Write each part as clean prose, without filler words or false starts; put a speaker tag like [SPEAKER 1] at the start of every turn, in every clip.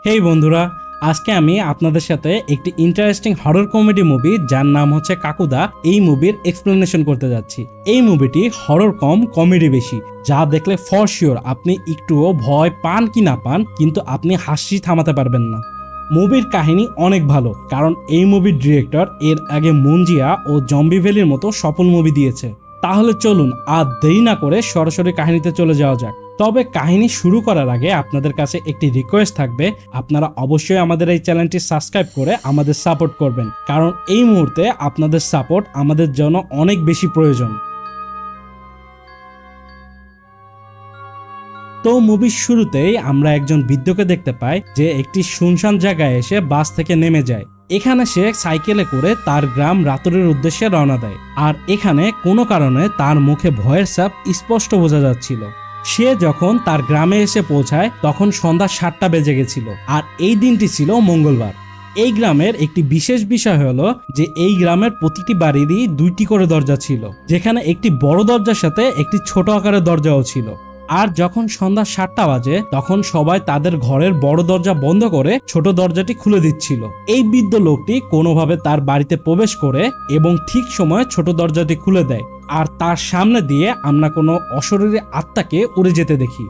[SPEAKER 1] হেই বন্ধুরা, আজকে আমি আপনাদের সাথে একটি ইন্টারেস্টিং হরর কমেডি মুভি যার নাম হচ্ছে কাকুদা এই মুভির এক্সপ্লেনেশন করতে যাচ্ছি। এই মুভিটি হরর কম কমেডি বেশি, যা দেখলে ফর শিওর আপনি একটুও ভয় পান কি না পান, কিন্তু আপনি হাসি থামাতে পারবেন না। মুভির কাহিনী অনেক ভালো, কারণ এই মুভির ডিরেক্টর এর আগে মুঞ্জিয়া ও জম্বি ভ্যালির মতো সফল মুভি দিয়েছে। তাহলে চলুন আর দেরি না করে সরাসরি কাহিনীতে চলে যাওয়া যাক। তবে কাহিনী শুরু করার আগে আপনাদের কাছে একটি রিকোয়েস্ট থাকবে, আপনারা অবশ্যই আমাদের এই চ্যানেলটি সাবস্ক্রাইব করে আমাদের সাপোর্ট করবেন, কারণ এই মুহূর্তে আপনাদের সাপোর্ট আমাদের জন্য অনেক বেশি প্রয়োজন। তো মুভির শুরুতেই আমরা একজন বৃদ্ধকে দেখতে পাই যে একটি শুনশান জায়গায় এসে বাস থেকে নেমে যায়। এখানে সে সাইকেলে করে তার গ্রাম রাতুরের উদ্দেশ্যে রওনা দেয়, আর এখানে কোনো কারণে তার মুখে ভয়ের ছাপ স্পষ্ট বোঝা যাচ্ছিল। সে যখন তার গ্রামে এসে পৌঁছায় তখন সন্ধ্যা 7টা বেজে গেছিল, আর এই দিনটি ছিল মঙ্গলবার। এই গ্রামের একটি বিশেষ বিষয় হলো যে এই গ্রামের প্রতিটি বাড়িরই 2টি করে দরজা ছিল, যেখানে একটি বড় দরজার সাথে একটি ছোট আকারের দরজাও ছিল। আর যখন সন্ধ্যা 7টা বাজে তখন সবাই তাদের ঘরের বড় দরজা বন্ধ করে ছোট দরজাটি খুলে দিচ্ছিল। এই বৃদ্ধ লোকটি কোনোভাবে তার বাড়িতে প্রবেশ করে এবং ঠিক সময়ে ছোট দরজাটি খুলে দেয়, আর তার সামনে দিয়ে আমরা কোনো অশরীরী আত্মাকে উড়ে যেতে দেখি।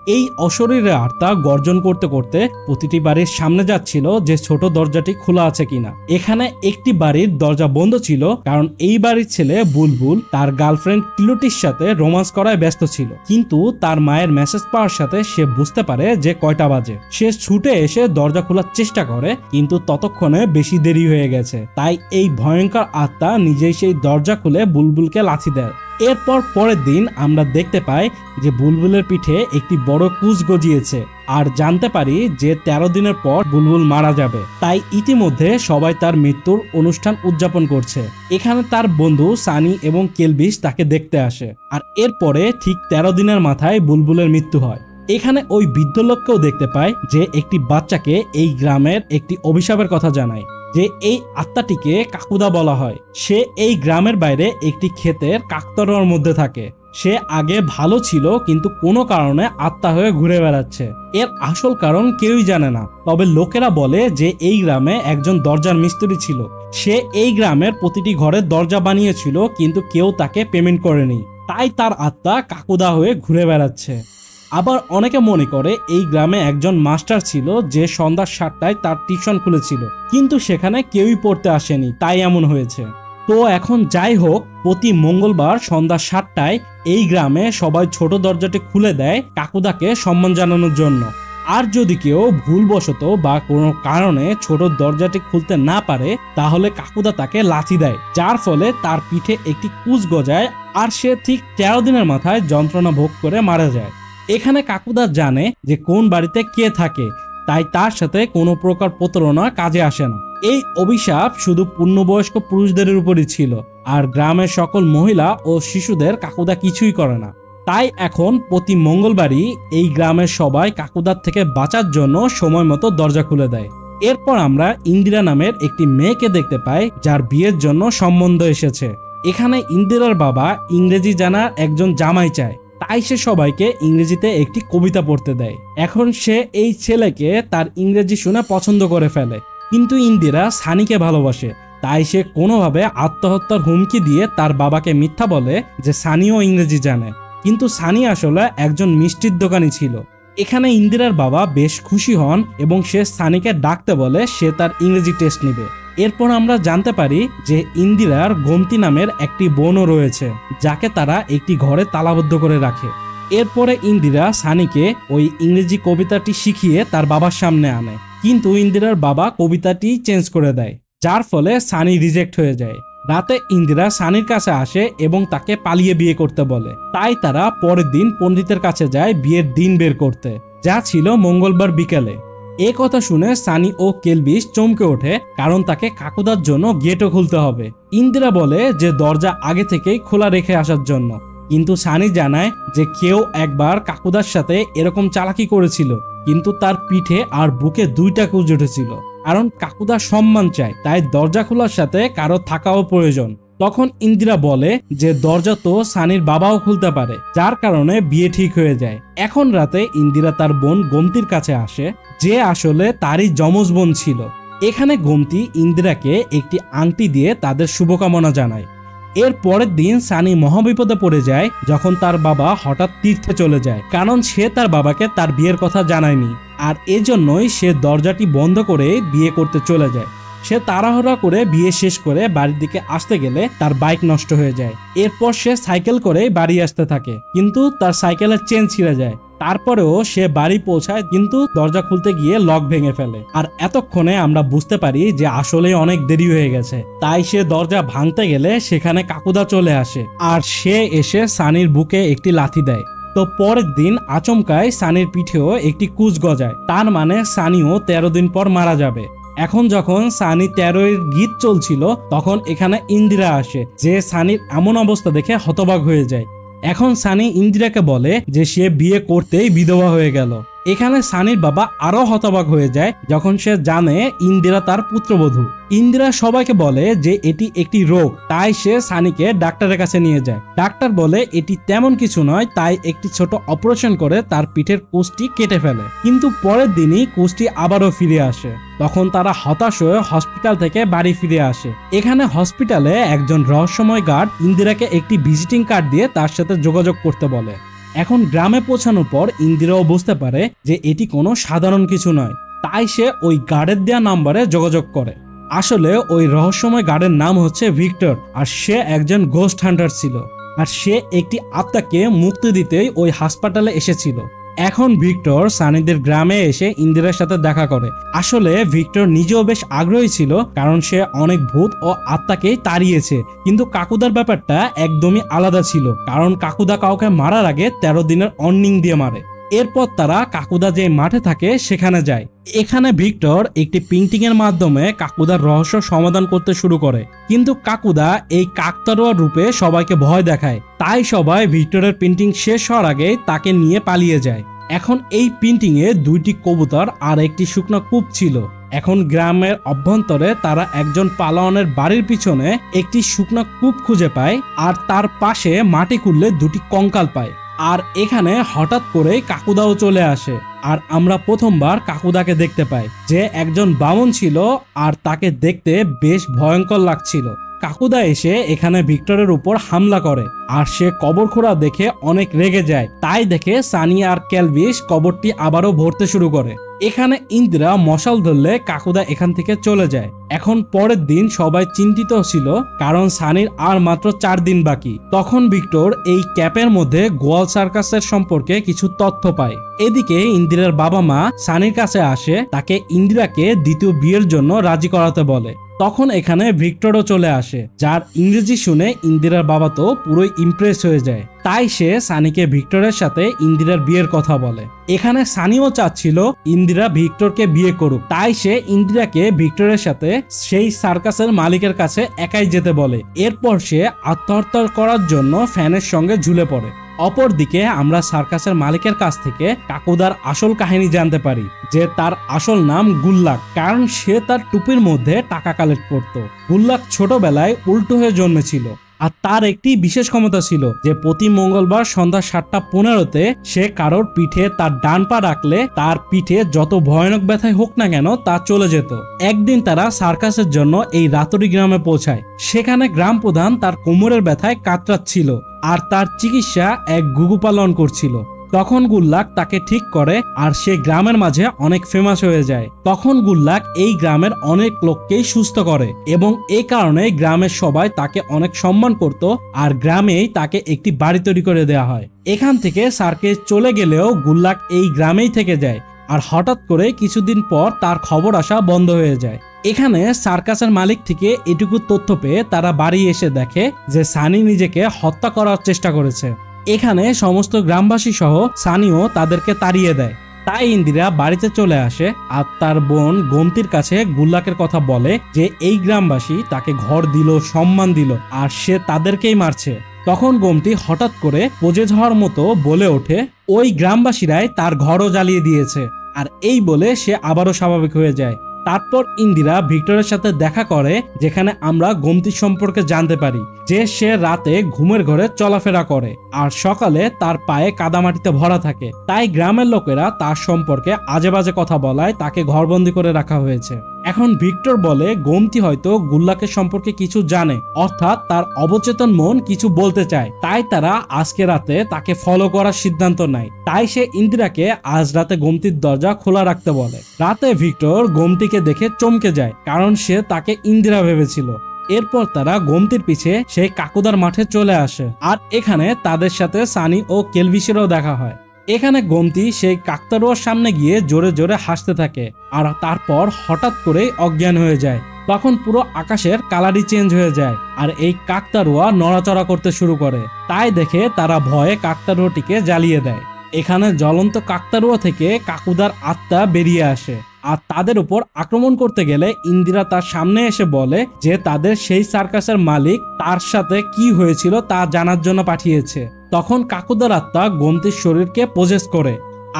[SPEAKER 1] এই অশরীরী আত্মা গর্জন করতে করতে প্রতিটি বাড়ির সামনে যাচ্ছিল যে ছোট দরজাটি খোলা আছে কিনা। এখানে একটি বাড়ির দরজা বন্ধ ছিল, কারণ এই বাড়ির ছেলে বুলবুল তার গার্লফ্রেন্ড কিলুটির সাথে রোমান্স করায় ব্যস্ত ছিল, কিন্তু তার মায়ের মেসেজ পাওয়ার সাথে সে বুঝতে পারে যে কয়টা বাজে। সে ছুটে এসে দরজা খোলার চেষ্টা করে, কিন্তু ততক্ষণে বেশি দেরি হয়ে গেছে। তাই এই ভয়ঙ্কর আত্মা নিজেই সেই দরজা খুলে বুলবুলকে লাথি দেয়। এরপর পরের দিন আমরা দেখতে পাই যে বুলবুলের পিঠে একটি বড় কুচ গজিয়েছে, আর জানতে পারি যে 13 দিনের পর বুলবুল মারা যাবে। তাই ইতিমধ্যে সবাই তার মৃত্যুর অনুষ্ঠান উদযাপন করছে। এখানে তার বন্ধু সানি এবং কেলবিশ তাকে দেখতে আসে, আর এরপরে ঠিক 13 দিনের মাথায় বুলবুলের মৃত্যু হয়। এখানে ওই বৃদ্ধ লোককেও দেখতে পায় যে একটি বাচ্চাকে এই গ্রামের একটি অভিশাপের কথা জানায়, যে এই আত্মাটিকে কাকুদা বলা হয়। সে এই গ্রামের বাইরে একটি ক্ষেতের কাকতারুয়ার মধ্যে থাকে। সে আগে ভালো ছিল, কিন্তু কোনো কারণে আত্মা হয়ে ঘুরে বেড়াচ্ছে। এর আসল কারণ কেউই জানে না, তবে লোকেরা বলে যে এই গ্রামে একজন দরজার মিস্ত্রি ছিল। সে এই গ্রামের প্রতিটি ঘরে দরজা বানিয়েছিল, কিন্তু কেউ তাকে পেমেন্ট করেনি, তাই তার আত্মা কাকুদা হয়ে ঘুরে বেড়াচ্ছে। আবার অনেকে মনে করে এই গ্রামে একজন মাস্টার ছিল যে সন্ধ্যা 7টায় তার টিউশন খুলেছিল, কিন্তু সেখানে কেউই পড়তে আসেনি, তাই এমন হয়েছে। তো এখন যাই হোক, প্রতি মঙ্গলবার সন্ধ্যা 7টায় এই গ্রামে সবাই ছোট দরজাটি খুলে দেয় কাকুদাকে সম্মান জানানোর জন্য। আর যদি কেউ ভুলবশত বা কোনো কারণে ছোট দরজাটি খুলতে না পারে, তাহলে কাকুদা তাকে লাথি দেয়, যার ফলে তার পিঠে একটি কুচ গজায়, আর সে ঠিক 13 দিনের মাথায় যন্ত্রণা ভোগ করে মারা যায়। এখানে কাকুদা জানে যে কোন বাড়িতে কে থাকে, তাই তার সাথে কোনো প্রকার প্রতারণা কাজে আসে না। এই অভিশাপ শুধু পূর্ণবয়স্ক পুরুষদের উপরই ছিল, আর গ্রামের সকল মহিলা ও শিশুদের কাকুদা কিছুই করে না। তাই এখন প্রতি মঙ্গলবারই এই গ্রামের সবাই কাকুদার থেকে বাঁচার জন্য সময় মতো দরজা খুলে দেয়। এরপর আমরা ইন্দিরা নামের একটি মেয়েকে দেখতে পাই, যার বিয়ের জন্য সম্বন্ধ এসেছে। এখানে ইন্দিরার বাবা ইংরেজি জানার একজন জামাই চায়, তাই সে সবাইকে ইংরেজিতে একটি কবিতা পড়তে দেয়। এখন সে এই ছেলেকে তার ইংরেজি শুনে পছন্দ করে ফেলে, কিন্তু ইন্দিরা সানিকে ভালোবাসে, তাই সে কোনোভাবে আত্মহত্যার হুমকি দিয়ে তার বাবাকে মিথ্যা বলে যে সানিও ইংরেজি জানে, কিন্তু সানি আসলে একজন মিষ্টির দোকানি ছিল। এখানে ইন্দিরার বাবা বেশ খুশি হন এবং সে সানিকে ডাকতে বলে সে তার ইংরেজি টেস্ট নিবে। এরপর আমরা জানতে পারি যে ইন্দিরার গোমতি নামের একটি বোনও রয়েছে, যাকে তারা একটি ঘরে তালাবদ্ধ করে রাখে। এরপরে ইন্দিরা সানিকে ওই ইংরেজি কবিতাটি শিখিয়ে তার বাবার সামনে আনে, কিন্তু ইন্দিরার বাবা কবিতাটি চেঞ্জ করে দেয়, যার ফলে সানি রিজেক্ট হয়ে যায়। রাতে ইন্দিরা সানির কাছে আসে এবং তাকে পালিয়ে বিয়ে করতে বলে, তাই তারা পরের দিন পণ্ডিতের কাছে যায় বিয়ের দিন বের করতে, যা ছিল মঙ্গলবার বিকেলে। এ কথা শুনে সানি ও কেলবিশ চমকে ওঠে, কারণ তাকে কাকুদার জন্য গেটও খুলতে হবে। ইন্দিরা বলে যে দরজা আগে থেকেই খোলা রেখে আসার জন্য, কিন্তু সানি জানায় যে কেউ একবার কাকুদার সাথে এরকম চালাকি করেছিল, কিন্তু তার পিঠে আর বুকে 2টা কুঁজ উঠেছিল। কারণ কাকুদা সম্মান চায়, তাই দরজা খোলার সাথে কারো থাকাও প্রয়োজন। তখন ইন্দিরা বলে যে দরজা তো সানির বাবাও খুলতে পারে, যার কারণে বিয়ে ঠিক হয়ে যায়। এখন রাতে ইন্দিরা তার বোন গোমতির কাছে আসে, যে আসলে তারই যমজ বোন ছিল। এখানে গোমতী ইন্দিরাকে একটি আংটি দিয়ে তাদের শুভকামনা জানায়। এর পরের দিন সানি মহাবিপদে পড়ে যায় যখন তার বাবা হঠাৎ তীর্থে চলে যায়, কারণ সে তার বাবাকে তার বিয়ের কথা জানায়নি। আর এজন্যই সে দরজাটি বন্ধ করে বিয়ে করতে চলে যায়। সে তাড়াহুড়া করে বিয়ে শেষ করে বাড়ির দিকে আসতে গেলে তার বাইক নষ্ট হয়ে যায়। এরপর সে সাইকেল করে বাড়ি আসতে থাকে, কিন্তু তার সাইকেলের চেন ছিঁড়ে যায়। তারপরেও সে বাড়ি পৌঁছায়, কিন্তু দরজা খুলতে গিয়ে লক ভেঙে ফেলে। আর এতক্ষণে আমরা বুঝতে পারি যে আসলে অনেক দেরি হয়ে গেছে। তাই সে দরজা ভাঙতে গেলে সেখানে কাকুদা চলে আসে, আর সে এসে সানির বুকে একটি লাথি দেয়। তো পরের দিন আচমকায় সানির পিঠেও একটি কুচ গজায়, তার মানে সানিও 13 দিন পর মারা যাবে। এখন যখন সানি 13 এর গীত চলছিল, তখন এখানে ইন্দিরা আসে, যে সানির এমন অবস্থা দেখে হতবাক হয়ে যায়। এখন সানি ইন্দিরাকে বলে যে সে বিয়ে করতেই বিধবা হয়ে গেল। এখানে সানির বাবা আরো হতবাক হয়ে যায় যখন সে জানে ইন্দিরা তার পুত্রবধূ। ইন্দিরা সবাইকে বলে যে এটি একটি রোগ, তাই সে সানিকে ডাক্তারের কাছে নিয়ে যায়। ডাক্তার বলে এটি তেমন কিছু নয়, তাই একটি ছোট অপারেশন করে তার পিঠের কুচটি কেটে ফেলে। কিন্তু পরের দিনই কুচটি আবারও ফিরে আসে। তখন তারা হতাশ হয়ে হসপিটাল থেকে বাড়ি ফিরে আসে। এখানে হসপিটালে একজন রহস্যময় গার্ড ইন্দিরাকে একটি ভিজিটিং কার্ড দিয়ে তার সাথে যোগাযোগ করতে বলে। এখন গ্রামে পৌঁছানোর পর ইন্দিরাও বুঝতে পারে যে এটি কোনো সাধারণ কিছু নয়, তাই সে ওই গার্ডের দেওয়া নাম্বারে যোগাযোগ করে। আসলে ওই রহস্যময় গার্ডের নাম হচ্ছে ভিক্টর, আর সে একজন গোস্ট হান্টার ছিল, আর সে একটি আত্মাকে মুক্তি দিতেই ওই হাসপাতালে এসেছিল। এখন ভিক্টর সানিদের গ্রামে এসে ইন্দিরার সাথে দেখা করে। আসলে ভিক্টর নিজেও বেশ আগ্রহী ছিল, কারণ সে অনেক ভূত ও আত্মাকেই তাড়িয়েছে। কিন্তু কাকুদার ব্যাপারটা একদমই আলাদা ছিল, কারণ কাকুদা কাউকে মারার আগে 13 দিনের অর্নিং দিয়ে মারে। এরপর তারা কাকুদা যে মাঠে থাকে সেখানে যায়। এখানে ভিক্টর একটি পেইন্টিং এর মাধ্যমে কাকুদার রহস্য সমাধান করতে শুরু করে, কিন্তু কাকুদা এই কাকতাড়ুয়া রূপে সবাইকে ভয় দেখায়। তাই সবাই ভিক্টরের পেইন্টিং শেষ হওয়ার আগে তাকে নিয়ে পালিয়ে যায়। এখন এই পেইন্টিং এ 2টি কবুতর আর একটি শুকনো কূপ ছিল। এখন গ্রামের অভ্যন্তরে তারা একজন পালোয়ানের বাড়ির পিছনে একটি শুকনো কূপ খুঁজে পায়, আর তার পাশে মাটি খুঁড়লে 2টি কঙ্কাল পায়। আর এখানে হঠাৎ করে কাকুদাও চলে আসে, আর আমরা প্রথমবার কাকুদাকে দেখতে পাই, যে একজন বামন ছিল, আর তাকে দেখতে বেশ ভয়ঙ্কর লাগছিল। কাকুদা এসে এখানে ভিক্টরের উপর হামলা করে, আর সে কবর খোঁড়া দেখে অনেক রেগে যায়। তাই দেখে সানি আর ক্যালভিস কবরটি আবারও ভরতে শুরু করে। এখানে ইন্দিরা মশাল ধরলে কাকুদা এখান থেকে চলে যায়। এখন পরের দিন সবাই চিন্তিত ছিল, কারণ সানির আর মাত্র 4 দিন বাকি। তখন ভিক্টর এই ক্যাপের মধ্যে গোয়াল সার্কাসের সম্পর্কে কিছু তথ্য পায়। এদিকে ইন্দিরার বাবা মা সানির কাছে আসে, তাকে ইন্দিরাকে দ্বিতীয় বিয়ের জন্য রাজি করাতে বলে। তখন এখানে ভিক্টরও চলে আসে, যার ইংরেজি শুনে ইন্দিরার বাবা তো পুরোই ইমপ্রেস হয়ে যায়। তাই সে সানিকে ভিক্টরের সাথে ইন্দিরার বিয়ের কথা বলে। এখানে সানিও চাচ্ছিল ইন্দিরা ভিক্টরকে বিয়ে করুক, তাই সে ইন্দিরাকে ভিক্টরের সাথে সেই সার্কাসের মালিকের কাছে একাই যেতে বলে। এরপর সে আত্মহত্যা করার জন্য ফ্যানের সঙ্গে ঝুলে পড়ে। অপরদিকে আমরা সার্কাসের মালিকের কাছ থেকে কাকুদার আসল কাহিনী জানতে পারি, যে তার আসল নাম গুল্লাক, কারণ সে তার টুপির মধ্যে টাকা কালেক্ট করত। গুল্লাক ছোটবেলায় উল্টো হয়ে জন্মেছিল, আর তার একটি বিশেষ ক্ষমতা ছিল যে প্রতি মঙ্গলবার সন্ধ্যা 7:15-তে সে কারোর পিঠে তার ডান পা রাখলে তার পিঠে যত ভয়ানক ব্যথাই হোক না কেন তা চলে যেত। একদিন তারা সার্কাসের জন্য এই রাতরি গ্রামে পৌঁছায়। সেখানে গ্রাম প্রধান তার কোমরের ব্যথায় কাতরাচ্ছিল, আর তার চিকিৎসা এক গুগু পালন করছিল। তখন গুল্লাক তাকে ঠিক করে, আর সে গ্রামের মাঝে অনেক ফেমাস হয়ে যায়। তখন গুল্লাক এই গ্রামের অনেক লোককেই সুস্থ করে, এবং এই কারণে গ্রামের সবাই তাকে অনেক সম্মান করত, আর গ্রামেই তাকে একটি বাড়ি তৈরি করে দেওয়া হয়। এখান থেকে সার্কাস চলে গেলেও গুল্লাক এই গ্রামেই থেকে যায়, আর হঠাৎ করে কিছুদিন পর তার খবর আসা বন্ধ হয়ে যায়। এখানে সার্কাসের মালিক থেকে এটুকু তথ্য পেয়ে তারা বাড়ি এসে দেখে যে সানি নিজেকে হত্যা করার চেষ্টা করেছে। এখানে সমস্ত গ্রামবাসী সহ সানিও তাদেরকে তাড়িয়ে দেয়। তাই ইন্দিরা বাড়িতে চলে আসে, আর তার বোন গোমতীর কাছে গুল্লাকের কথা বলে যে এই গ্রামবাসী তাকে ঘর দিল, সম্মান দিল, আর সে তাদেরকেই মারছে। তখন গোমতী হঠাৎ করে পজে যাওয়ার মতো বলে ওঠে, ওই গ্রামবাসীরাই তার ঘরও জ্বালিয়ে দিয়েছে। আর এই বলে সে আবারও স্বাভাবিক হয়ে যায়। তারপর ইন্দিরা ভিক্টরের সাথে দেখা করে, যেখানে আমরা গোমতীর সম্পর্কে জানতে পারি যে সে রাতে ঘুমের ঘরে চলাফেরা করে আর সকালে তার পায়ে কাদামাটিতে ভরা থাকে। তাই গ্রামের লোকেরা তার সম্পর্কে আজে বাজে কথা বলায় তাকে ঘরবন্দি করে রাখা হয়েছে। এখন ভিক্টর বলে গোমতী হয়তো গুল্লাকের সম্পর্কে কিছু জানে, অর্থাৎ তার অবচেতন মন কিছু বলতে চায়। তাই তারা আজকে রাতে তাকে ফলো করার সিদ্ধান্ত নেয়। তাই সে ইন্দিরাকে আজ রাতে গোমতীর দরজা খোলা রাখতে বলে। রাতে ভিক্টর গোমতীকে দেখে চমকে যায়, কারণ সে তাকে ইন্দিরা ভেবেছিল। এরপর তারা গোমতীর পিছে সেই কাকুদার মাঠে চলে আসে, আর এখানে তাদের সাথে সানি ও কেলভিসেরও দেখা হয়। এখানে গোমতী সেই কাকতারুয়ার সামনে গিয়ে জোরে জোরে হাসতে থাকে, আর তারপর হঠাৎ করেই অজ্ঞান হয়ে যায়। তখন পুরো আকাশের কালারই চেঞ্জ হয়ে যায়, আর এই কাকতারুয়া নড়াচড়া করতে শুরু করে। তাই দেখে তারা ভয়ে কাকতারুয়াটিকে জ্বালিয়ে দেয়। এখানে জ্বলন্ত কাকতারুয়া থেকে কাকুদার আত্মা বেরিয়ে আসে, আর তাদের উপর আক্রমণ করতে গেলে ইন্দিরা তার সামনে এসে বলে যে তাদের সেই সার্কাসের মালিক তার সাথে কি হয়েছিল তা জানার জন্য পাঠিয়েছে। তখন কাকুদার আত্মা গোমতীর শরীরকে পজেস করে,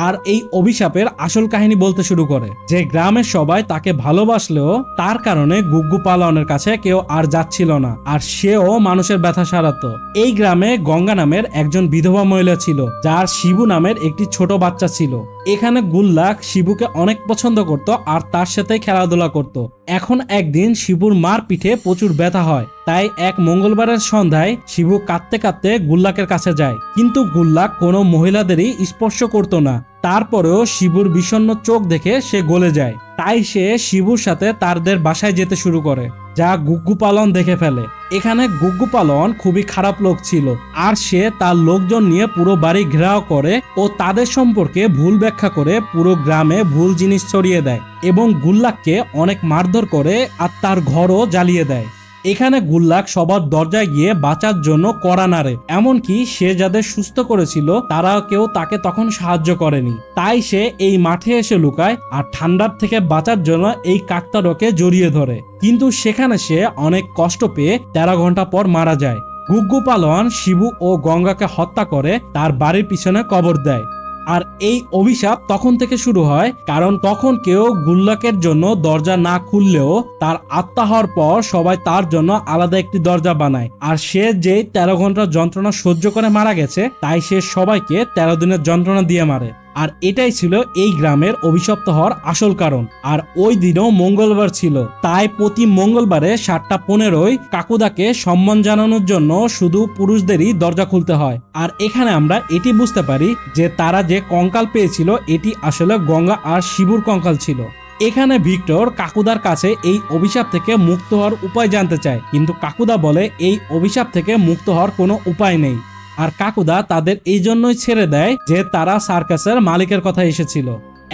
[SPEAKER 1] আর এই অভিশাপের আসল কাহিনী বলতে শুরু করে যে গ্রামের সবাই তাকে ভালোবাসলেও তার কারণে গুগ্গু পালনের কাছে কেউ আর যাচ্ছিল না, আর সেও মানুষের ব্যথা সারাতো। এই গ্রামে গঙ্গা নামের একজন বিধবা মহিলা ছিল, যার শিবু নামের একটি ছোট বাচ্চা ছিল। এখানে গুল্লাক শিবুকে অনেক পছন্দ করত আর তার সাথে খেলাধুলা করত। এখন একদিন শিবুর মার পিঠে প্রচুর ব্যথা হয়, তাই এক মঙ্গলবারের সন্ধ্যায় শিবু কাঁদতে কাঁদতে গুল্লাকের কাছে যায়, কিন্তু গুল্লাক কোনো মহিলাদেরই স্পর্শ করতো না। তারপরেও শিবুর বিষণ্ণ চোখ দেখে সে গলে যায়। তাই সে শিবুর সাথে তাদের বাসায় যেতে শুরু করে, যা গুগ্গু পালন দেখে ফেলে। এখানে গুগ্গু পালন খুবই খারাপ লোক ছিল, আর সে তার লোকজন নিয়ে পুরো বাড়ি ঘেরাও করে ও তাদের সম্পর্কে ভুল ব্যাখ্যা করে পুরো গ্রামে ভুল জিনিস ছড়িয়ে দেয় এবং গুল্লাককে অনেক মারধর করে আর তার ঘরও জ্বালিয়ে দেয়। এখানে গুল্লাক সবার দরজায় গিয়ে বাঁচার জন্য কড়া নাড়ে, এমনকি সে যাদের সুস্থ করেছিল তারাও কেউ তাকে তখন সাহায্য করেনি। তাই সে এই মাঠে এসে লুকায় আর ঠান্ডার থেকে বাঁচার জন্য এই কাকতাড়ুয়াকে জড়িয়ে ধরে, কিন্তু সেখানে সে অনেক কষ্ট পেয়ে 13 ঘন্টা পর মারা যায়। গুগ্গু পালন শিবু ও গঙ্গাকে হত্যা করে তার বাড়ির পিছনে কবর দেয়। আর এই অভিশাপ তখন থেকে শুরু হয়, কারণ তখন কেউ গুল্লাকের জন্য দরজা না খুললেও তার আত্মা হওয়ার পর সবাই তার জন্য আলাদা একটি দরজা বানায়। আর সে যে 13 ঘন্টার যন্ত্রণা সহ্য করে মারা গেছে, তাই সে সবাইকে 13 দিনের যন্ত্রণা দিয়ে মারে। আর এটাই ছিল এই গ্রামের অভিশপ্ত হওয়ার আসল কারণ। আর ওই দিনও মঙ্গলবার ছিল, তাই প্রতি মঙ্গলবারে 7:15 কাকুদাকে সম্মান জানানোর জন্য শুধু পুরুষদেরই দরজা খুলতে হয়। আর এখানে আমরা এটি বুঝতে পারি যে তারা যে কঙ্কাল পেয়েছিল এটি আসলে গঙ্গা আর শিবুর কঙ্কাল ছিল। এখানে ভিক্টর কাকুদার কাছে এই অভিশাপ থেকে মুক্ত হওয়ার উপায় জানতে চায়, কিন্তু কাকুদা বলে এই অভিশাপ থেকে মুক্ত হওয়ার কোনো উপায় নেই। আর কাকুদা তাদের এই জন্যই ছেড়ে দেয় যে তারা সার্কাসের মালিকের কথা এসেছিল।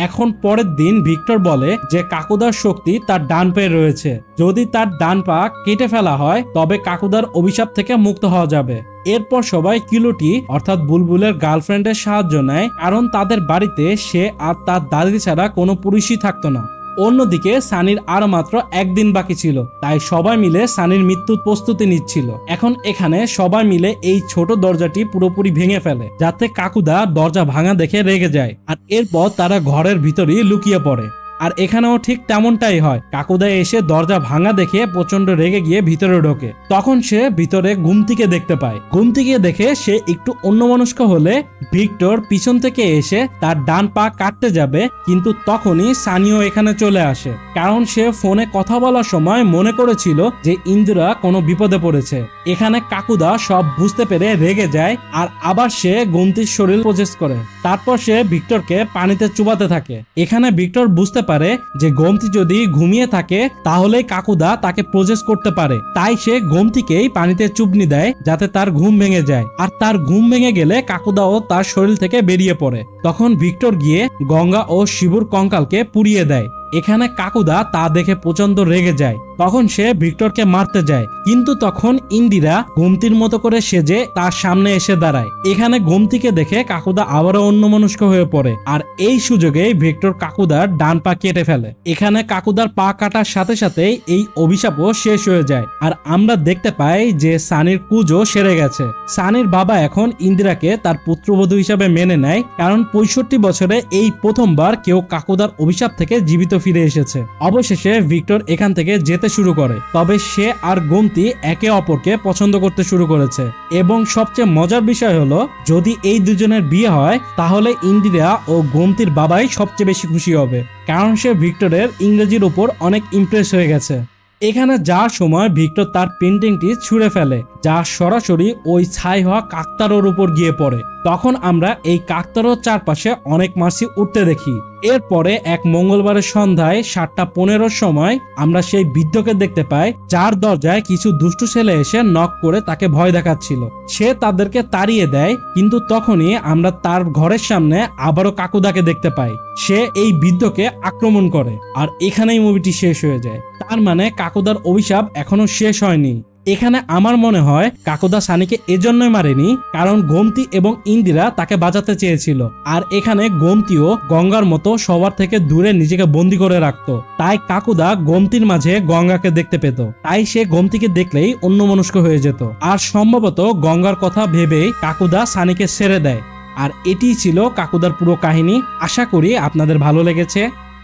[SPEAKER 1] এখন পরের দিন ভিক্টর বলে যে কাকুদার শক্তি তার ডান পায়ে রয়েছে, যদি তার ডান পা কেটে ফেলা হয় তবে কাকুদার অভিশাপ থেকে মুক্ত হওয়া যাবে। এরপর সবাই কিলুটি অর্থাৎ বুলবুলের গার্লফ্রেন্ডের সাহায্য নেয়, কারণ তাদের বাড়িতে সে আর তার দাদি ছাড়া কোনো পুরুষই থাকতো না। অন্যদিকে সানির আর মাত্র একদিন বাকি ছিল, তাই সবাই মিলে সানির মৃত্যুর প্রস্তুতি নিচ্ছিল। এখন এখানে সবাই মিলে এই ছোট দরজাটি পুরোপুরি ভেঙে ফেলে, যাতে কাকুদা দরজা ভাঙা দেখে রেগে যায়, আর এরপর তারা ঘরের ভিতরেই লুকিয়ে পড়ে। আর এখানেও ঠিক তেমনটাই হয়। কাকুদা এসে দরজা ভাঙা দেখে প্রচন্ড রেগে গিয়ে ভিতরে ঢোকে। তখন সে ভিতরে গুমতিকে দেখতে পায়। গুমতিকে দেখে সে একটু অন্যমনস্ক হলে ভিক্টর পিছন থেকে এসে তার ডান পা কাটতে যাবে, কিন্তু তখনই সানিও এখানে চলে আসে, কারণ সে ফোনে কথা বলার সময় মনে করেছিল যে ইন্দিরা কোনো বিপদে পড়েছে। এখানে কাকুদা সব বুঝতে পেরে রেগে যায়, আর আবার সে গুমতির শরীর প্রজেস করে। তারপর সে ভিক্টরকে পানিতে চুবাতে থাকে। এখানে ভিক্টর বুঝতে পারে যে গোমতি যদি ঘুমিয়ে থাকে তাহলে কাকুদা তাকে প্রজেস করতে পারে, তাই সে গোমতিকেই পানিতে চুবনি দেয় যাতে তার ঘুম ভেঙে যায়। আর তার ঘুম ভেঙে গেলে কাকুদাও তার শরীর থেকে বেরিয়ে পড়ে। তখন ভিক্টর গিয়ে গঙ্গা ও শিবুর কঙ্কালকে পুড়িয়ে দেয়। এখানে কাকুদা তা দেখে প্রচন্ড রেগে যায়। তখন সে ভিক্টরকে মারতে যায়, কিন্তু তখন ইন্দিরা গোমতির মতো করে সেজে তার সামনে এসে দাঁড়ায়। এখানে গোমতিকে দেখে কাকুদা আবারও অন্যমনস্ক হয়ে পড়ে, আর এই সুযোগে ভিক্টর কাকুদার ডান পা কেটে ফেলে। এখানে কাকুদার পা কাটার সাথে সাথে এই অভিশাপও শেষ হয়ে যায়, আর আমরা দেখতে পাই যে সানির কুজও সেরে গেছে। সানির বাবা এখন ইন্দিরাকে তার পুত্রবধূ হিসাবে মেনে নেয়, কারণ 65 বছরে এই প্রথমবার কেউ কাকুদার অভিশাপ থেকে জীবিত ফিরে এসেছে। অবশেষে ভিক্টর এখান থেকে যেতে শুরু করে, তবে সে আর গোমতি একে অপরকে পছন্দ করতে শুরু করেছে। এবং সবচেয়ে মজার বিষয় হলো, যদি এই দুজনের বিয়ে হয় তাহলে ইন্দিরা ও গোমতির বাবাই সবচেয়ে বেশি খুশি হবে, কারণ সে ভিক্টরের ইংরেজির উপর অনেক ইমপ্রেস হয়ে গেছে। এখানে যাওয়ার সময় ভিক্টর তার পেন্টিংটি ছুঁড়ে ফেলে, যা সরাসরি ওই ছাই হওয়া কাকতারোর উপর গিয়ে পড়ে। তখন আমরা এই কাকতারোর চারপাশে অনেক মাছি উঠতে দেখি। এরপরে এক মঙ্গলবারের সন্ধ্যায় 7:15 সময় আমরা সেই বৃদ্ধকে দেখতে পাই, যার দরজায় কিছু দুষ্টু ছেলে এসে নক করে তাকে ভয় দেখাচ্ছিল। সে তাদেরকে তাড়িয়ে দেয়, কিন্তু তখনই আমরা তার ঘরের সামনে আবারও কাকুদাকে দেখতে পাই। সে এই বৃদ্ধকে আক্রমণ করে, আর এখানেই মুভিটি শেষ হয়ে যায়। তার মানে কাকুদার অভিশাপ এখনো শেষ হয়নি। এখানে আমার মনে হয় কাকুদা সানিকে এজন্যই মারেনি, কারণ গোমতি এবং ইন্দিরা তাকে বাঁচাতে চেয়েছিল, আর এখানে গোমতিও গঙ্গার মতো সবার থেকে দূরে নিজেকে বন্দি করে রাখতো। তাই কাকুদা গোমতির মাঝে গঙ্গাকে দেখতে পেত, তাই সে গোমতিকে দেখলেই অন্যমনস্ক হয়ে যেত। আর সম্ভবত গঙ্গার কথা ভেবেই কাকুদা সানিকে ছেড়ে দেয়। আর এটিই ছিল কাকুদার পুরো কাহিনী। আশা করি আপনাদের ভালো লেগেছে।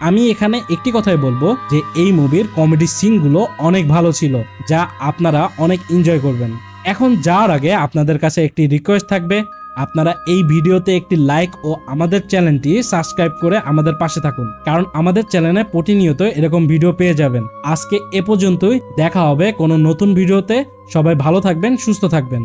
[SPEAKER 1] আমি এখানে একটি কথাই বলবো যে এই মুভির কমেডি সিনগুলো অনেক ভালো ছিল, যা আপনারা অনেক এনজয় করবেন। এখন যাওয়ার আগে আপনাদের কাছে একটি রিকোয়েস্ট থাকবে, আপনারা এই ভিডিওতে একটি লাইক ও আমাদের চ্যানেলটি সাবস্ক্রাইব করে আমাদের পাশে থাকুন, কারণ আমাদের চ্যানেলে প্রতিনিয়ত এরকম ভিডিও পেয়ে যাবেন। আজকে এ পর্যন্তই, দেখা হবে কোনো নতুন ভিডিওতে। সবাই ভালো থাকবেন, সুস্থ থাকবেন।